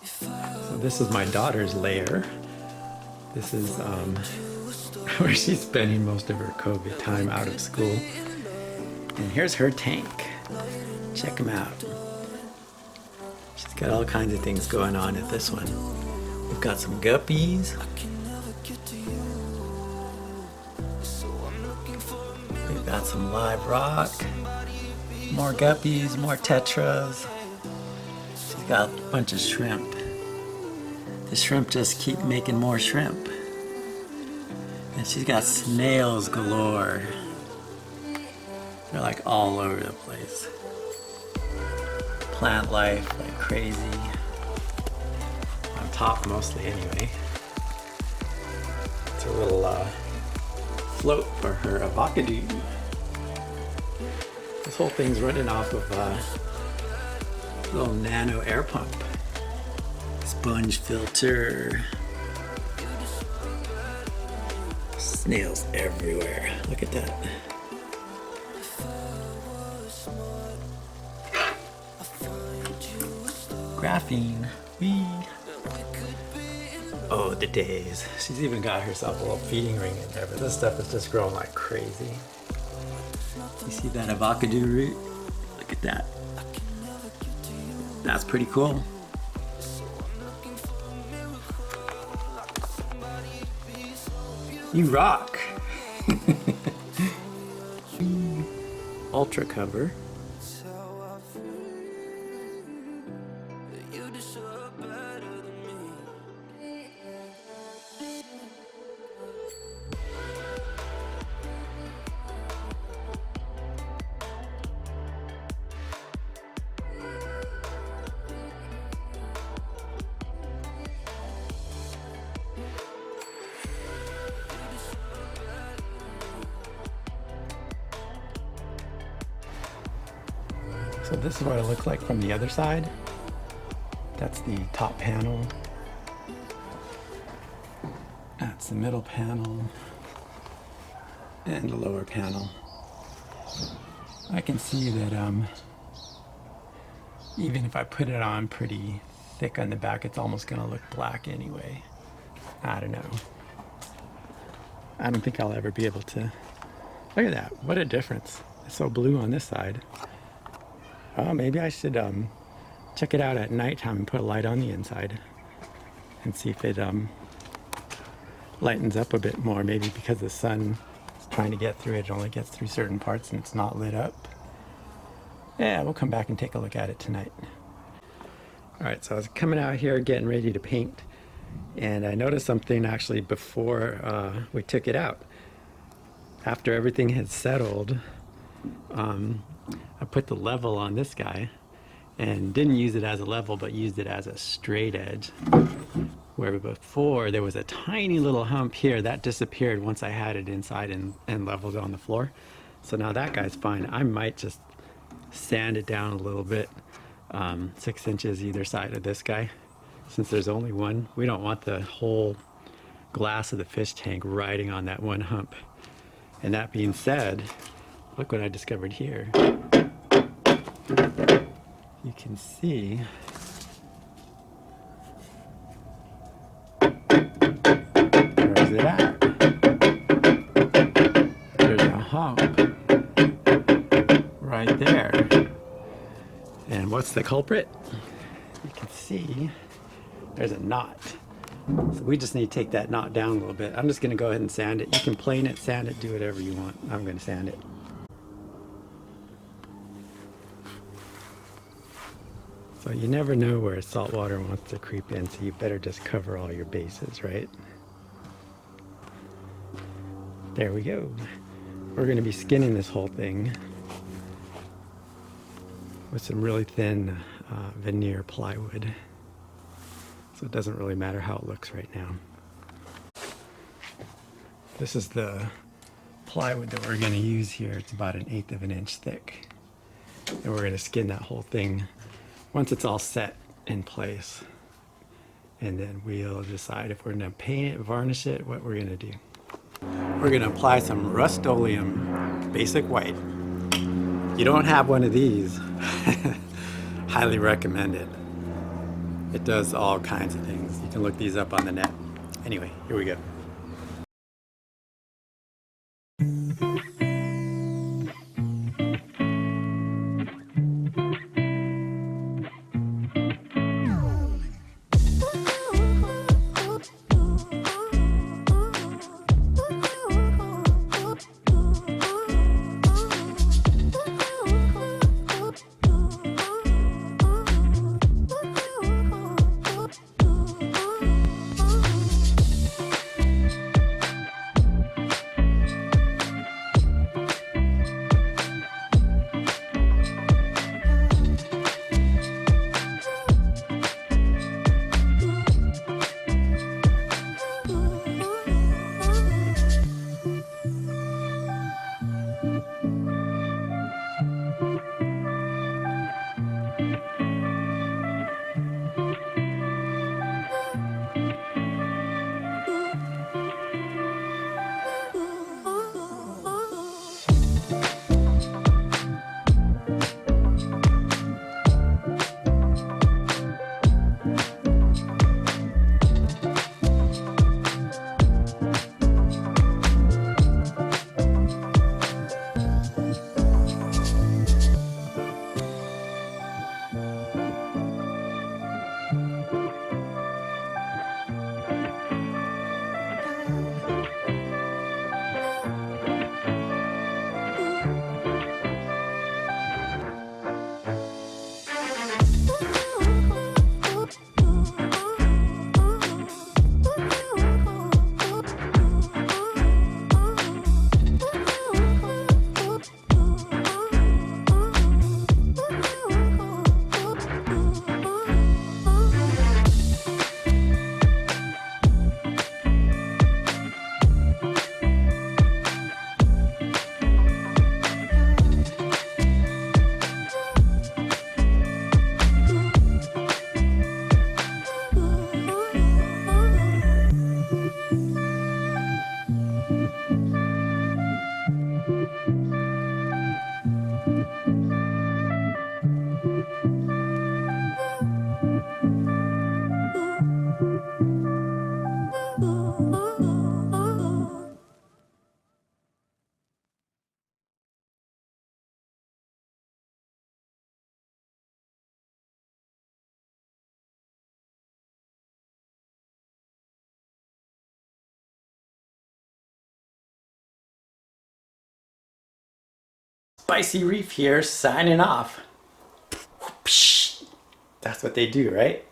So this is my daughter's lair. This is where she's spending most of her COVID time out of school. And here's her tank. Check them out. She's got all kinds of things going on at this one. We've got some guppies. We've got some live rock. More guppies, more tetras. She's got a bunch of shrimp. The shrimp just keep making more shrimp. And she's got snails galore. They're like all over the place. Plant life like crazy. On top mostly anyway. It's a little float for her avocado. This whole thing's running off of a little nano air pump. Sponge filter. Snails everywhere. Look at that. Graphene. Whee. Oh, the days. She's even got herself a little feeding ring in there, but this stuff is just growing like crazy. You see that avocado root? Look at that. That's pretty cool. You rock. Ultra cover. So this is what it looks like from the other side. That's the top panel. That's the middle panel. And the lower panel. I can see that even if I put it on pretty thick on the back, it's almost gonna look black anyway. I don't know. I don't think I'll ever be able to. Look at that, what a difference. It's so blue on this side. Oh, maybe I should check it out at nighttime and put a light on the inside and see if it lightens up a bit more. Maybe because the sun is trying to get through it, it only gets through certain parts and it's not lit up. Yeah, we'll come back and take a look at it tonight. All right, so I was coming out here getting ready to paint, and I noticed something actually before we took it out. After everything had settled, I put the level on this guy and didn't use it as a level, but used it as a straight edge. Where before there was a tiny little hump here that disappeared once I had it inside and leveled on the floor. So now that guy's fine. I might just sand it down a little bit, 6 inches either side of this guy. Since there's only one, we don't want the whole glass of the fish tank riding on that one hump. And that being said, look what I discovered here. You can see where's it at? There's a hump right there. And what's the culprit? You can see there's a knot. So we just need to take that knot down a little bit. I'm just going to go ahead and sand it. You can plane it, sand it, do whatever you want. I'm going to sand it. So you never know where saltwater wants to creep in, so you better just cover all your bases, right? There we go. We're going to be skinning this whole thing with some really thin veneer plywood. So it doesn't really matter how it looks right now. This is the plywood that we're going to use here. It's about 1/8 of an inch thick. And we're going to skin that whole thing once it's all set in place. And then we'll decide if we're going to paint it, varnish it, what we're going to do. We're going to apply some Rust-Oleum Basic White. If you don't have one of these, highly recommend it. It does all kinds of things. You can look these up on the net. Anyway, here we go. Spicy Reef here, signing off. That's what they do, right?